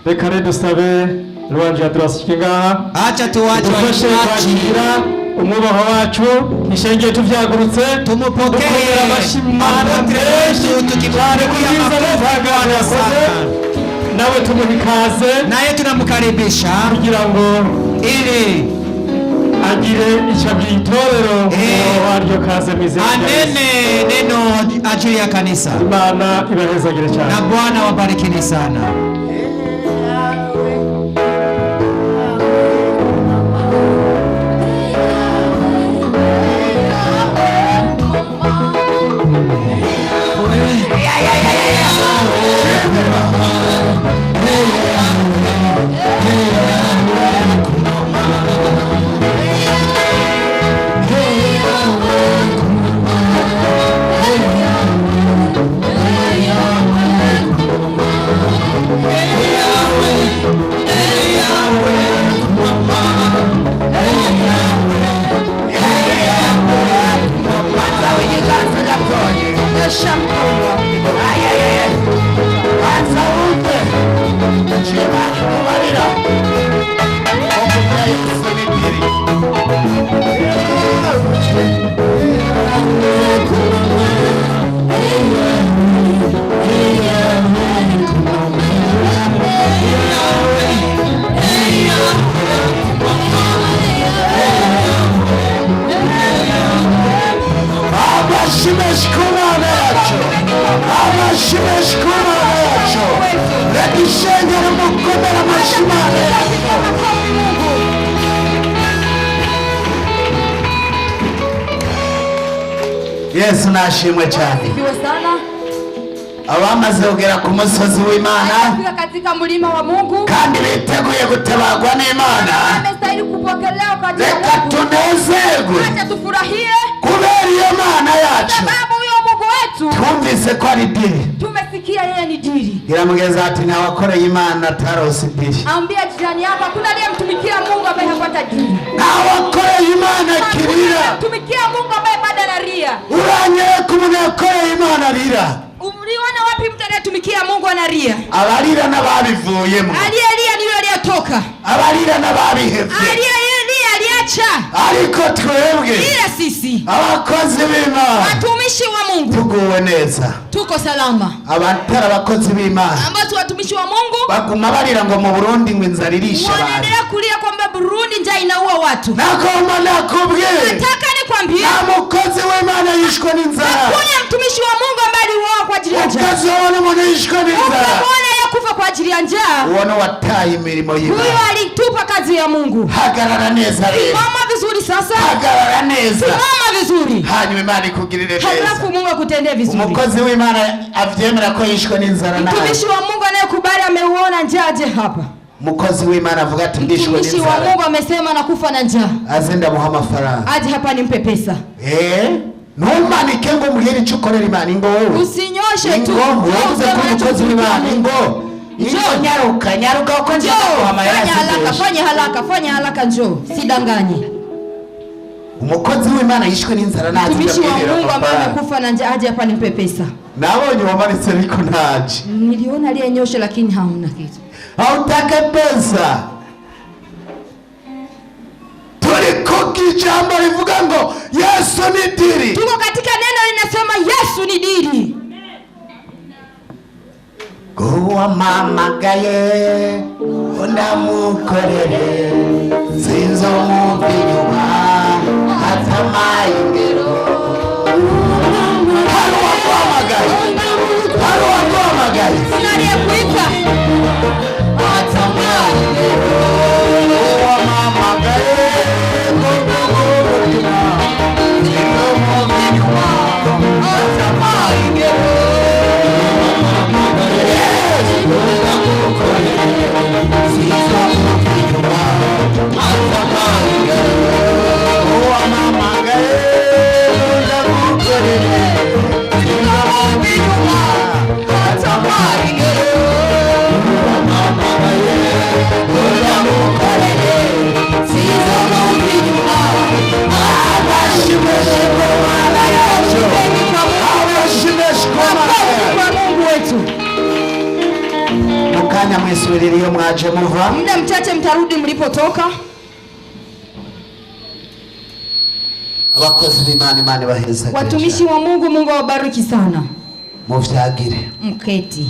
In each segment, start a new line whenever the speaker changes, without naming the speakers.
reka rero dusabe Rwanje aturasike ngaha
acha tuwache
dufashe kwakira umwubaho wacu ishengeye tuvyagurutse
tumupokee
amashimana menshi
tukibare
kuyamapokea sana nawe tumuhikaze
naye tunamukaribisha
kugira ngo
ili
agire icyo byitorero waryo kaze mize
anene neno ajili ya kanisa.
Imana ibahezagire cyane
na Bwana wabarikini sana.
Yesu nashimwe cyane. Abamaze kugera ku musozi w'Imana
katika mlima wa Mungu
kandi biteguye gutabagwa n'Imana,
amestahili kupokelewa kwa jina
reka tunezerwe,
acha tufurahie
kubera iyo Mana yacu,
sababu huyo Mungu wetu
twumvise ko ari diri.
tumesikia yeye ni diri.
Iramugeza ati ntawakoreye Imana atarose diri.
Ambia jirani yako hakuna aliyemtumikia Mungu ambaye hapata diri.
Ntawakoreye Imana kirira.
Tumikia Mungu ambaye bado anaria.
Uranyeye ku muntu yakoreye Imana rira.
Uliona wapi mtu anayetumikia Mungu anaria?
Abarira n'ababivuyemo.
Aliyelia ni yule aliyetoka.
Abarira n'ababihevye.
Aliyelia aliacha.
Ariko twebwe
ila sisi
abakozi b'Imana,
watumishi wa Mungu,
tuguwe neza,
tuko salama.
Abatara abakozi b'Imana
ambao watumishi wa Mungu
baguma barira ngo mu Burundi ngo inzara irisha abantu,
wanaendelea kulia kwamba Burundi njaa inaua watu.
Nakoma nakubwiye,
nataka nikwambie
na mukozi w'Imana yishwe n'inzara.
Hakuna mtumishi wa Mungu ambaye aliuawa kwa ajili ya njaa.
Mukozi w'Imana umuntu yishwe n'inzara.
Unaona yakufa kwa ajili ya njaa.
Uone wataye imirimo y'Imana.
Huyo alitupa kazi ya Mungu.
Hagarara neza rero.
Simama vizuri sasa.
Hagarara neza.
Simama vizuri.
Hanyuma Imana ikugirire neza.
Halafu Mungu akutendee vizuri.
Umukozi w'Imana avyemera ko yishwe n'inzara nawe.
Mtumishi wa Mungu anayekubali ameuona njaa je hapa.
Mukozi w'Imana avuga ati ndishwe n'inzara.
Mtumishi wa Mungu amesema nakufa na njaa.
Azenda muha amafaranga.
Aje hapa nimpe pesa.
Ntumanike ngo muhere icyo ukorera Imana ingo wowe.
Usinyoshe tu.
Uvuze ko umukozi w'Imana ingo. Nyaruka uko njya kuhamaya.
Fanya haraka njoo. Sidanganye.
Umukozi w'Imana yishwe n'inzara nazi.
Mtumishi wa Mungu ambaye amekufa na njaa aje hapa nimpe pesa.
Nabonye wamanitse ariko ntaje.
Niliona aliyenyosha lakini hauna kitu.
Hautaka pesa. Jambo livuga ngo Yesu ni diri.
Tuko katika neno linasema Yesu ni diri.
Kuwa mamagaye unamukorere sinzo mubinyuma hata maingero. Haro wako magaye
Sinariye kuita
hata maingero. Kuwa mamagaye Mama, iyo mwaje muva.
Muda mchache mtarudi mlipotoka.
Abakozi b'Imana, Imana ibaheze.
Watumishi wa Mungu, Mungu awabariki sana.
Muvyagire.
Mketi.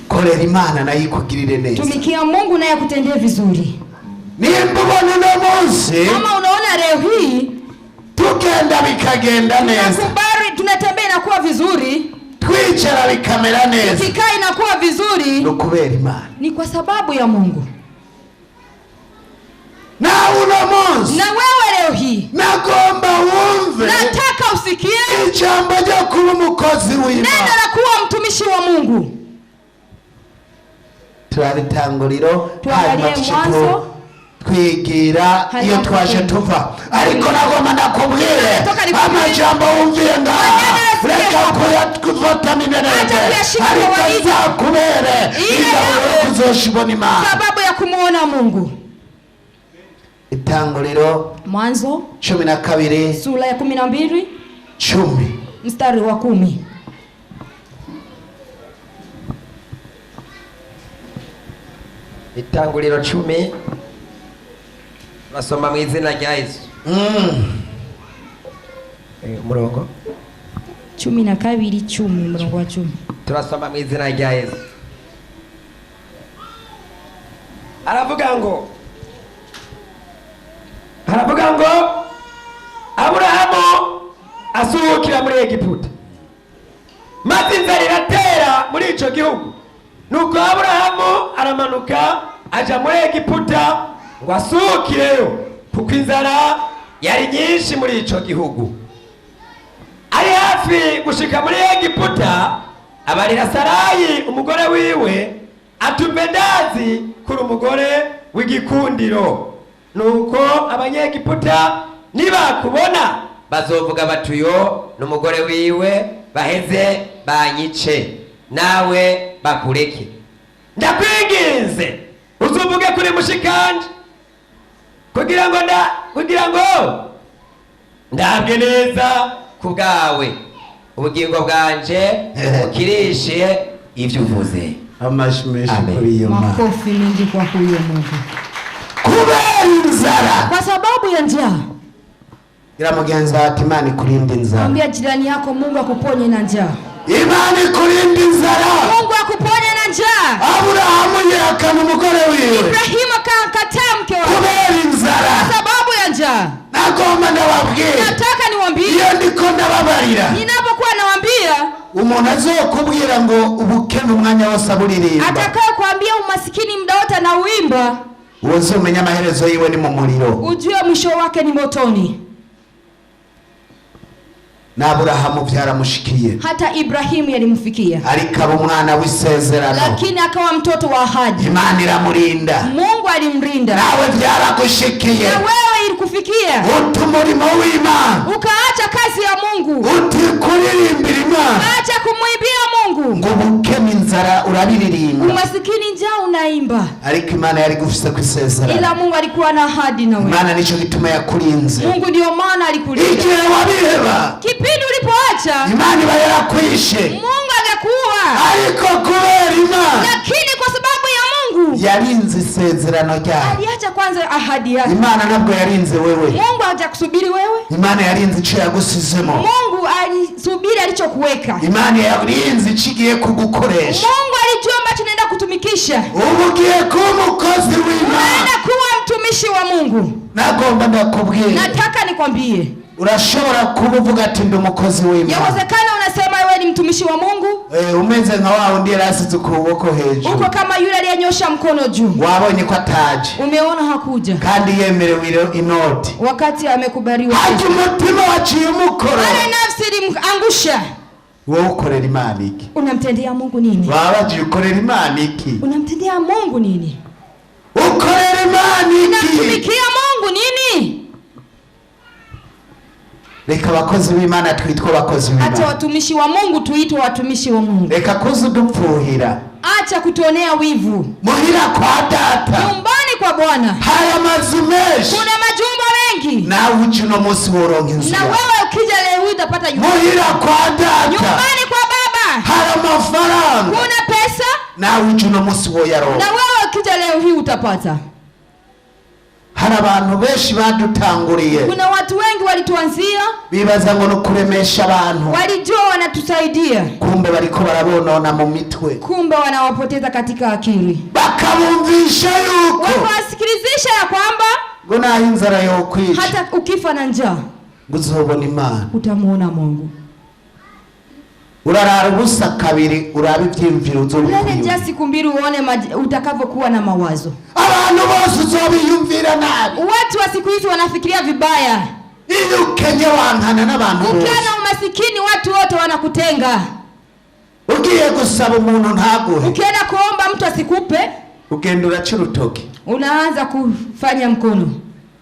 Korera Imana nayo ikugirire neza.
Tumikia Mungu naye akutendee vizuri.
Nimba ubona no munsi
Kama unaona leo hii
tugenda bikagenda neza,
tunakubali, tunatembea inakuwa vizuri,
twicara bikamera neza,
tukikaa inakuwa vizuri,
no kubera Imana.
ni kwa sababu ya Mungu.
Na uno munsi
Na wewe leo hii
nagomba wumve,
nataka usikie
ijambo ryo kuba umukozi
neno
w'Imana.
la kuwa mtumishi wa Mungu.
Turabitanguriro
Tuangalie Mwanzo,
twigira iyo twaje tuva, ariko nagomba ndakubwire amajambo wumviye ngaha reka kuyafata minenete, ariko zakubere ingaburo kuzoshibona Imana,
sababu ya kumuona Mungu.
Itanguriro
Mwanzo
12
sura ya 12
10
mstari wa 10.
Itanguriro 10 basoma mu izina rya Yesu. Murongo
12:10 mrongo wa 10.
turasoma mu izina rya Yesu. Aravuga ngo Aburahamu asuhukira muri Egiputa, maze inzara iratera muri ico gihugu. Nuko Aburahamu aramanuka aja muri Egiputa ngo asuhukireyo, kuko inzara yari nyinshi muri ico gihugu. Ari hafi gushika muri Egiputa, abarira Sarayi umugore wiwe atumbe ndazi kuri umugore w'igikundiro. Nuko abanyegiputa nibakubona bazovuga batuyo n'umugore wiwe, baheze banyice nawe bakureke. Ndakwinginze uzuvuge kuri mushikanje kugira ngo ndabwe neza kubwawe, ubugingo bwanje bukirishe ivyo uvuze.
amashimeshe
Amen.
kuri iyo Mana.
Makofi mengi kwa huyo Mungu.
Kubera inzara,
Kwa sababu ya njaa.
gira mugenzi ati Imana ikurinde inzara.
Mwambie jirani yako, Mungu akuponye na njaa.
Imana ikurinde inzara.
Mungu akuponye na njaa.
Aburahamu yihakana umugore wiwe
Ibrahimu akakataa mke wake
kubera inzara.
kwa sababu ya njaa.
Nagomba ndababwire,
Nataka niwaambie,
iyo ndiko ndababarira,
ninapokuwa nawaambia,
umuntu azokubwira ngo ubukene umwanya wose aburirimba,
atakaye kuambia umasikini muda wote na uimba,
uzomenya amaherezo yiwe ni mu muriro.
ujue mwisho wake ni motoni.
Na Aburahamu byaramushikiye,
Hata Ibrahimu yalimfikia,
ariko aba umwana w'isezerano,
lakini akawa mtoto wa ahadi.
Imana iramurinda.
Mungu alimrinda.
Nawe byaragushikiye,
Na wewe ilikufikia,
uti umurimo w'Imana,
ukaacha kazi ya Mungu,
uti kuririmbira Imana,
ukaacha kumwimbia Mungu,
ngo ubukene inzara urabiririmba,
umasikini njaa unaimba,
ariko Imana yari gufise ku isezerano.
ila Mungu alikuwa na ahadi na wewe.
Imana nico gituma yakurinze.
Mungu ndio maana alikulinda.
Igihe wabiheba,
Kipindi ulipoacha,
Imana iba yarakwishe,
Mungu angekuwa,
ariko kubera Imana
lakini kwa sababu ya Mungu
yarinze isezerano ryayo.
aliacha kwanza ahadi yake.
Imana ntabwo yarinze wewe,
Mungu hajakusubiri wewe.
Imana yarinze ico yagusizemo.
Mungu alisubiri alichokuweka.
Imana yarinze ico igiye kugukoresha.
Mungu alijua ambacho naenda kutumikisha.
Ubu ugiye kuba umukozi w'Imana.
Unaenda kuwa mtumishi wa Mungu.
Nagomba ndakubwira,
Nataka nikwambie,
urashobora kuba uvuga ati ndi umukozi w'Imana,
yawezekana unasema wewe ni mtumishi wa Mungu,
umeze nka wa undi yarasize ukuboko hejuru,
uko kama yule aliyanyosha mkono juu,
wabonye ko ataje
umeona hakuja
kandi yemerewe inoti,
wakati amekubaliwa.
hajya umutima waciye umukoro,
Wale nafsi ilimangusha.
wowe ukorera Imana iki?
Unamtendea Mungu nini?
Wabaje ukorera Imana iki?
Unamtendea Mungu nini?
Ukorera Imana iki?
Unamtumikia Mungu nini?
Reka abakozi b'Imana twitwa abakozi
Acha
b'Imana,
watumishi wa Mungu tuitwe watumishi wa Mungu.
reka kuza udupfuhira
Acha kutuonea wivu.
muhira kwa data,
Nyumbani kwa Bwana
hari amazu menshi,
kuna majumba mengi,
nawe uje uno munsi woronka inzu
na
yawe.
wewe ukija leo hii utapata nyumba.
Muhira kwa data
Nyumbani kwa Baba
nawe uje uno munsi woyaronka.
na wewe ukija leo hii utapata.
Hari abantu benshi badutanguriye,
Kuna watu wengi walituanzia,
bibaza ngo no kuremesha abantu,
walijua wanatusaidia,
kumbe bariko barabonona mu mitwe,
kumbe wanawapoteza katika akili.
bakabumvisha yuko
Wawasikilizisha ya kwamba
ngo naho inzara yokwica
hata ukifa na njaa
uzobona Imana.
utamuona Mungu.
Urarara ubusa kabiri urabe ivyimviro
Ulale
uzobikwiye.
njaa siku mbili uone utakavyokuwa na mawazo.
Abantu bose uzobiyumvira nabi.
Watu wa siku hizi wanafikiria vibaya.
Iyo ukenye wankana n'abantu bose.
Ukiwa na umasikini watu wote wanakutenga.
Ugiye gusaba umuntu ntaguhe,
Ukienda kuomba mtu asikupe,
ugenda uraca urutoki.
unaanza kufanya mkono.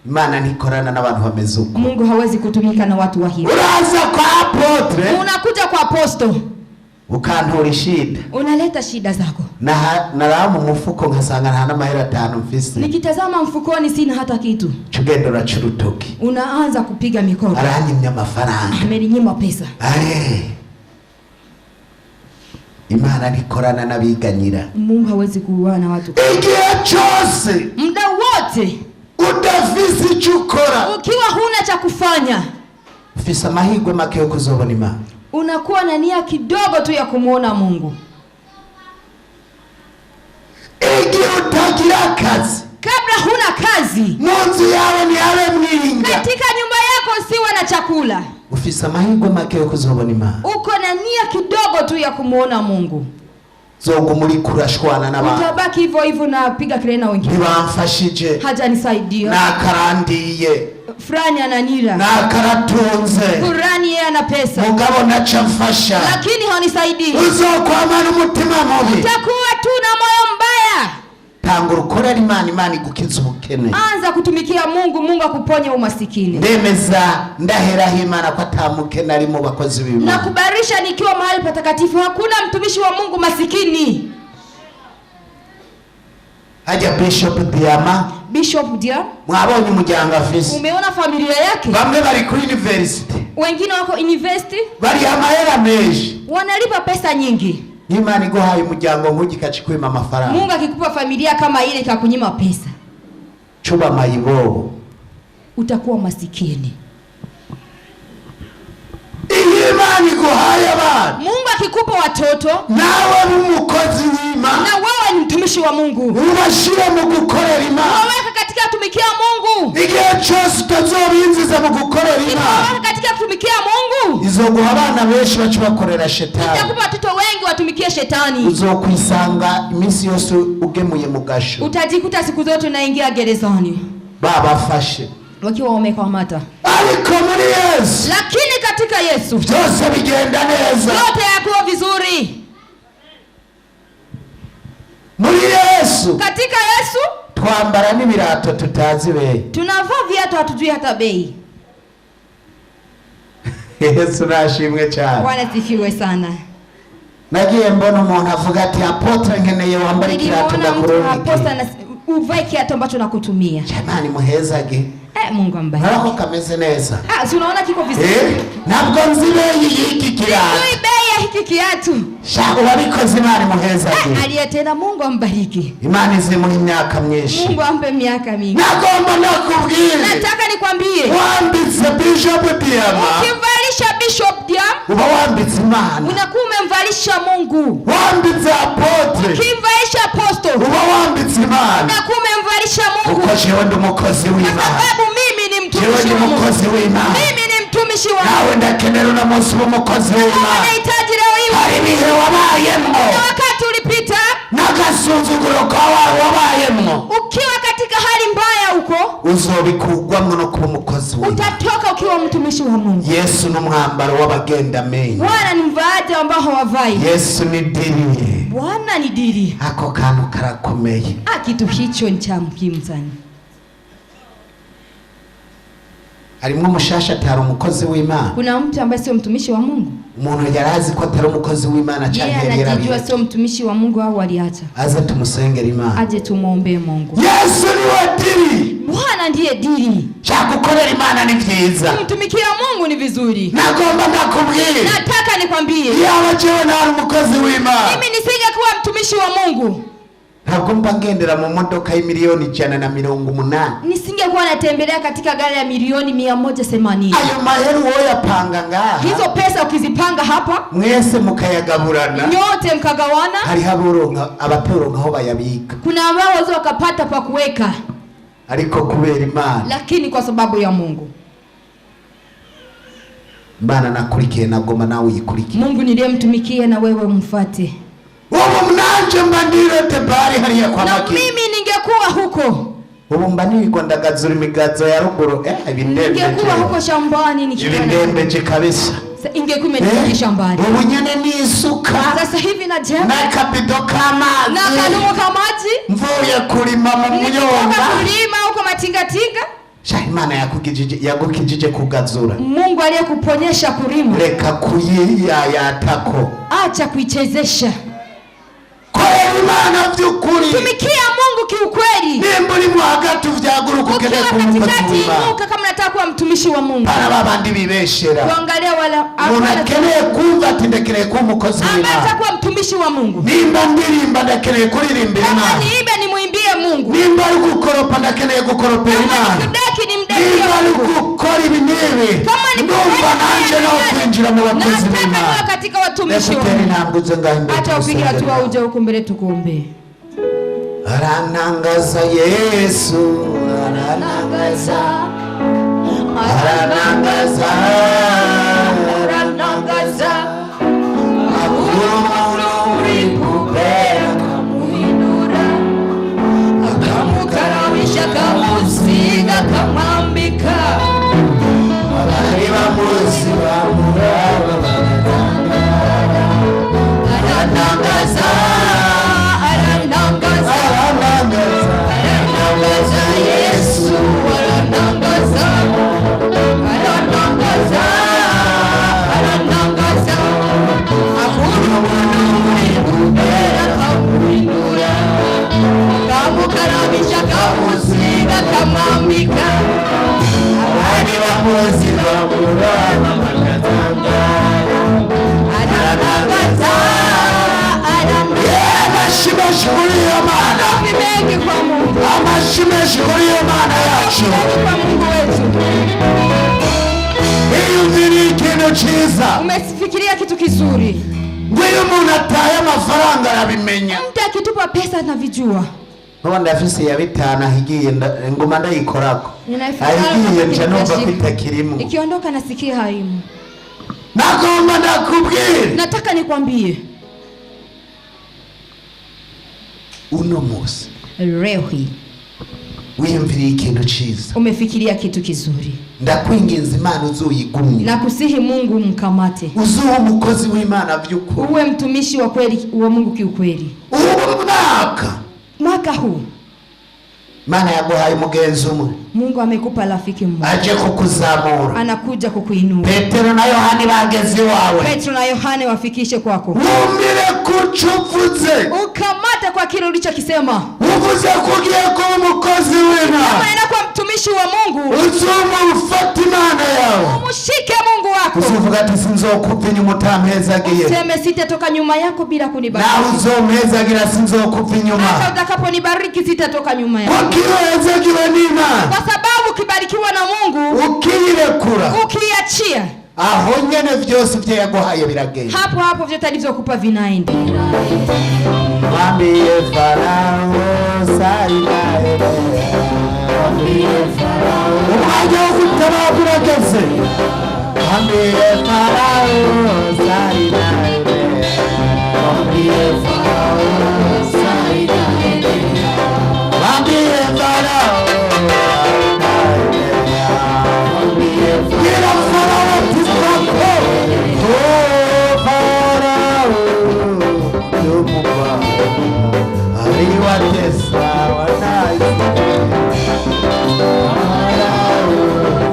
Imana ntikorana n'abantu bameze uko.
Mungu hawezi kutumika na watu wa hivi.
Uraza kwa apotre,
Unakuja kwa aposto,
ukantora shida.
unaleta shida zako.
Naraha mu mufuko nkasanga nta n'amahera 5 mfise.
Nikitazama mfukoni sina hata kitu.
Ugenda uraca urutoki.
Unaanza kupiga mikono.
Aranyimye amafaranga.
Ameninyima pesa.
Imana ntikorana n'abiganyira.
Mungu hawezi kuuana na watu.
Igihe cyose
Muda wote
udafise icyo ukora,
ukiwa huna cha kufanya,
ufise amahirwe make yo kuzobona Imana.
unakuwa na nia kidogo tu ya kumuona Mungu.
Igihe utagira akazi,
Kabla huna kazi,
mu nzu yawe ntihabe mwinga,
katika nyumba yako siwe na chakula,
ufise amahirwe make yo kuzobona Imana.
uko na nia kidogo tu ya kumuona Mungu,
Zoguma uriko urashwana n'abantu,
utabaki hivyo hivyo na piga kelele na wengine.
ntibamfashije,
Hajanisaidia,
nakarandiye,
fulani ananira,
nakaratunze,
fulani yeye ana pesa,
mugabo naca mfasha,
lakini hanisaidii.
uzokwamana umutima mubi.
Utakuwa tu na moyo mbaya.
Tangura ukorera Imana, Imana igukiza ubukene.
Anza kutumikia Mungu, Mungu akuponye umasikini.
Ndemeza ndaheraho Imana ko atamukene ari mu bakozi
Na
b'Imana.
kubarisha nikiwa mahali patakatifu, hakuna mtumishi wa Mungu masikini.
Hajya Bishop Diama,
Bishop Dia,
mwabonye umuryango afise,
umeona familia yake?
bamwe bari ku university,
Wengine wako university,
bari amahera menshi.
wanalipa pesa nyingi.
Imana iguhaye umuryango nk'ugi kachikwima amafaranga,
Mungu akikupa familia kama ile ikakunyima pesa,
cuba mayibobo,
utakuwa masikini.
iyi Imana iguhaye abana,
Mungu akikupa watoto,
nawe n'umukozi w'Imana,
na wewe ni mtumishi wa Mungu,
ubashire mu gukorera Imana.
waweka katika kutumikia Mungu.
Igihe cyose utazobinziza mu gukorera Imana,
Waweka katika kutumikia Mungu,
izoguha abana benshi baca bakorera shetani.
itakupa watoto wengi watumikie shetani.
Uzokwisanga iminsi yose ugemuye mu gasho,
Utajikuta siku zote unaingia gerezani
babafashe.
wakiwa wamekamata.
Ariko muri Yesu
Lakini katika Yesu
byose bigenda neza.
yote yakuwa vizuri.
Muri Yesu
Katika Yesu
twambara n'ibirato tutazi be.
tunavaa viatu hatujui hata bei.
Yesu nashimwe cyane.
Bwana sifiwe sana.
Nagiye mbona umuntu avuga ati apotre nkeneye wambara ikirato
Niliona mtu aposta
ndakurungike.
na uvae kiatu ambacho nakutumia.
Jamani muhezage.
Mungu ambariki.
Nako kameze neza.
Si unaona kiko vizuri?
Nabwo nzibeye iki kirato.
Sijui bei ya hiki kiatu.
Shaka wabikoze Imana muhezage.
Aliyetenda Mungu ambariki.
Imana izimuha imyaka myinshi.
Mungu ampe miaka mingi.
Nagomba nakubwire.
Nataka nikwambie.
Wambitse Bishop Diama.
Ukimvalisha Bishop Diama,
Uba wambitse Imana.
unakuwa umemvalisha Mungu.
Wambitse apotre.
Ukimvalisha apostle,
Uba wambitse Imana.
unakuwa umemvalisha Mungu.
Uko jewe ndi umukozi
Kwa
w'Imana.
sababu mimi ni
Jewe
mtumishi
ndi
wa Mungu.
umukozi w'Imana.
Mimi ni mtumishi wa Mungu.
Nawe ndakenera uno munsi w'umukozi w'Imana.
Unahitaji leo hii.
Hari ibihe wabayemwo
Na wakati ulipita
n'agasuzuguro kawe wabayemwo,
ukiwa katika hali mbaya huko,
uzobikugwamwo no kuba umukozi w'Imana.
utatoka ukiwa mtumishi wa Mungu.
Yesu n'umwambaro w'abagenda menye.
Bwana ni mvaaji ambao hawavai.
Yesu ni diri.
Bwana ni diri.
Ako kantu karakomeye.
Kitu hicho ni cha muhimu sana.
harimwo umushasha atari umukozi w'Imana.
Kuna mtu ambaye sio mtumishi wa Mungu.
Umuntu yarazi ko atari umukozi w'Imana cyane
Yeye anajijua sio mtumishi wa Mungu au aliacha.
aza tumusengera Imana.
Aje tumuombe Mungu.
Yesu niwe diri.
Bwana ndiye diri.
Chakukorera Imana ni vyiza.
Kumtumikia Mungu ni vizuri.
Nagomba ndakubwire.
Nataka nikwambie.
Yawe jewe nari umukozi w'Imana.
Mimi nisingekuwa mtumishi wa Mungu.
Ntabwo mba ngendera mu modoka y'imiliyoni 180.
Nisingekuwa natembelea katika gari ya milioni 180.
Ayo maheru wowe yapanga ngaha.
Hizo pesa ukizipanga hapa,
mwese mukayagaburana.
nyote mkagawana.
Hari abatoronka aho bayabika.
Kuna ambao waweza wakapata pa kuweka.
Ariko kubera Imana.
Lakini kwa sababu ya Mungu.
Bana nakurikiye nagoma nawe uyikurikiye.
Mungu niliyemtumikia na wewe umfuate.
Ubu mnanje mbandire tebari hariya kwa
Na
maki.
mimi ningekuwa huko.
Ubu mbanirwa ndagazura imigazo ya ruguru ibindembe.
Ningekuwa huko shambani nikiona.
Ibindembe kabisa.
Ingekuwa imenitoka shambani.
Ubu nyene ni isuka.
Sasa hivi na jembe.
Na kabido kamazi.
Na kanumo kamaji.
Mvuye kulima mu muyonga.
Kulima huko matingatinga.
Imana yagukijije kugazura.
Mungu aliyekuponyesha kulima.
Reka kuyiyayatako.
Acha kuichezesha.
Kwa Imana vyukuri.
Tumikia Mungu kiukweli.
Nimba uri hagati uvyaguruka ukene
katikati inuka kama nataka kuwa mtumishi wa Mungu.
Bana babandi bibeshera.
Kuangalia wala
unakeneye kumva ati ndakeneye kuba umukozi w'Imana.
Amata kuwa mtumishi wa Mungu.
Nimba ndirimba ndakeneye kuririmbira Imana.
Kama niimbe nimwimbie Mungu.
Nimba ari gukoropa ndakeneye gukoropera Imana.
Kudaki ni mdaki.
Nimba ari gukora ibi n'ibi. Ndumva nanje no kwinjira mu bakozi b'Imana.
Nataka katika watumishi wa
Mungu. Ntabwo ngaho.
Hata upige hatua uje huko mbele tukuombe.
Aranangaza Yesu, aranangaza, aranangaza, aranangaza. Akuru urikubera kamuhindura, akamukarabisha kamusiga kamwambika. Abari bamuzi bamuraba baratangara. Aranangaza. Yesu aranangaza, aranangaza, aranangaza. Akuru urikubera kamuhindura, kamukarabisha kamusiga kamwambika. Abari bamuzi bamuraba bagatangara. Aranangaza, aranangaza. Amashimeshi kuri iyo Mana. Mengi kwa Mungu. Amashimeshi kuri iyo Mana yacu. Kwa Mungu wetu. Iyumvira ikintu cyiza. Umefikiria kitu kizuri. Ngwiyo umuntu ataye amafaranga arabimenya. Mtu akitupa pesa anavijua. Nuba ndafise ya 5 ahigiye ngoma ndayikorako. Ahigiye nje numva kwitakirimo. Ikiondoka nasikia haimu. Nagomba ndakubwira. Nataka nikwambie. Uno musi leo hii wiyumviriye ikintu cyiza. Umefikiria kitu kizuri. Ndakwinginze Imana uzoyigumye. Na kusihi Mungu mkamate. Uzuwe umukozi w'Imana vy'ukuri. Uwe mtumishi wa kweli wa Mungu kiukweli. Uwo mwaka huu Mana yaguhaye mugenzi umwe. Mungu amekupa rafiki mmoja. Aje kukuzamura. Anakuja kukuinua. Petero na Yohani bageze wawe. Petro na Yohani wafikishe kwako. Umire kuchuvuze. Ukamata kwa kile ulichokisema. Uvuze kugiye kuba umukozi w'Imana. Kama inakuwa mtumishi wa Mungu. Uzumufate Imana yawe. Umushike Mungu wako. Usivuga ati sinzokuva inyuma utampezagiye. Useme sitatoka nyuma yako bila kunibariki. Na uzompezagira sinzokuva inyuma. Hata utakaponibariki sitatoka nyuma yako. Ukiwezagiwe n'Imana. Kwa sababu ukibarikiwa na Mungu. Ukiyirekura. Ukiachia. Aho nyene vyose vye yaguhaye biragenda. Hapo hapo vyote alivyokupa vinaenda. Mwambie Farao Sainae. Mwambie Farao. Umwanya ukutaba birageze. Mwambie Farao Sainae. Mwambie Farao Sainae. Mwambie Farao.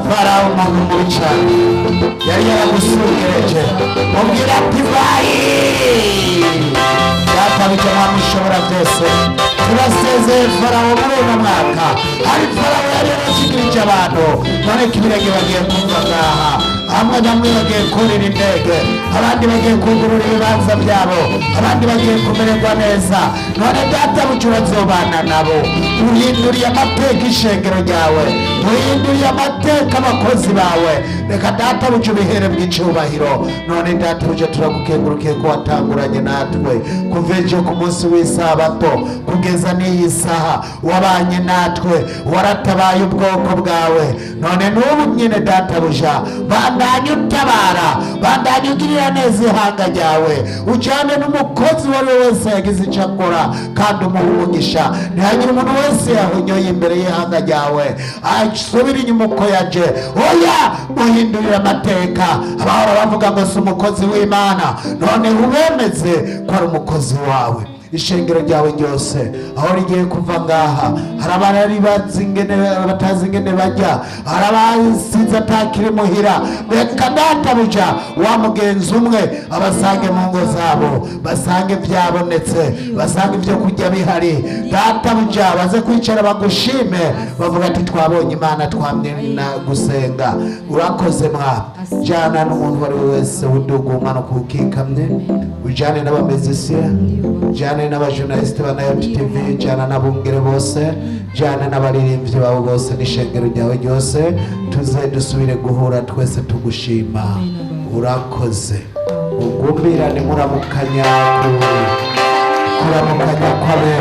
Farao databuja yari yaragusugereje mubwira ati bayi databuja mwami ushobora byose turasezeye farawo muri uno mwaka hari farawo yari yarashikirije abantu none kibirenge bagiye kumva ngaha hamwe bamwe bagiye kurira indege abandi bagiye kugurura ibibanza byabo abandi bagiye kumererwa neza none databuja urazobana nabo uhinduriye amateka ishengero ryawe uhinduriye amateka abakozi bawe reka databuja ubihere bw'icyubahiro none databuja turagukengurukiye ko watanguranye natwe kuva ejo ku munsi w'isabato kugeza n'iyi saha wabanye natwe waratabaye ubwoko bwawe none n'ubu nyine databuja bandanye utabara bandanye ugirira neza ihanga ryawe ujyane n'umukozi uwo ari we wese yagize icyo akora kandi umuha umugisha ntihagire umuntu wese yahonyoye imbere y'ihanga ryawe asubire inyuma uko yaje oya muhindurire amateka abahora bavuga ngo si umukozi w'Imana none ubemeze ko ari umukozi wawe ishengero ryawe ryose aho rigiye kuva ngaha hari abari batazi ingene bajya hari abasize atakiri muhira reka databuja wa mugenzi umwe abasange mu ngo zabo basange byabonetse basange ibyo kurya bihari databuja baze kwicara bagushime bavuga ati twabonye Imana twamye na gusenga urakoze mwa jana n'umuntu wari wese uduga umwana kukikamye ujane n'abamezisiya jana n'abajournaliste ba Nayo TV jana n'abungere bose jana n'abaririmbyi babo bose n'ishengero ryawe ryose tuze dusubire guhura twese tugushima urakoze ugumbirane muramukanya kwabe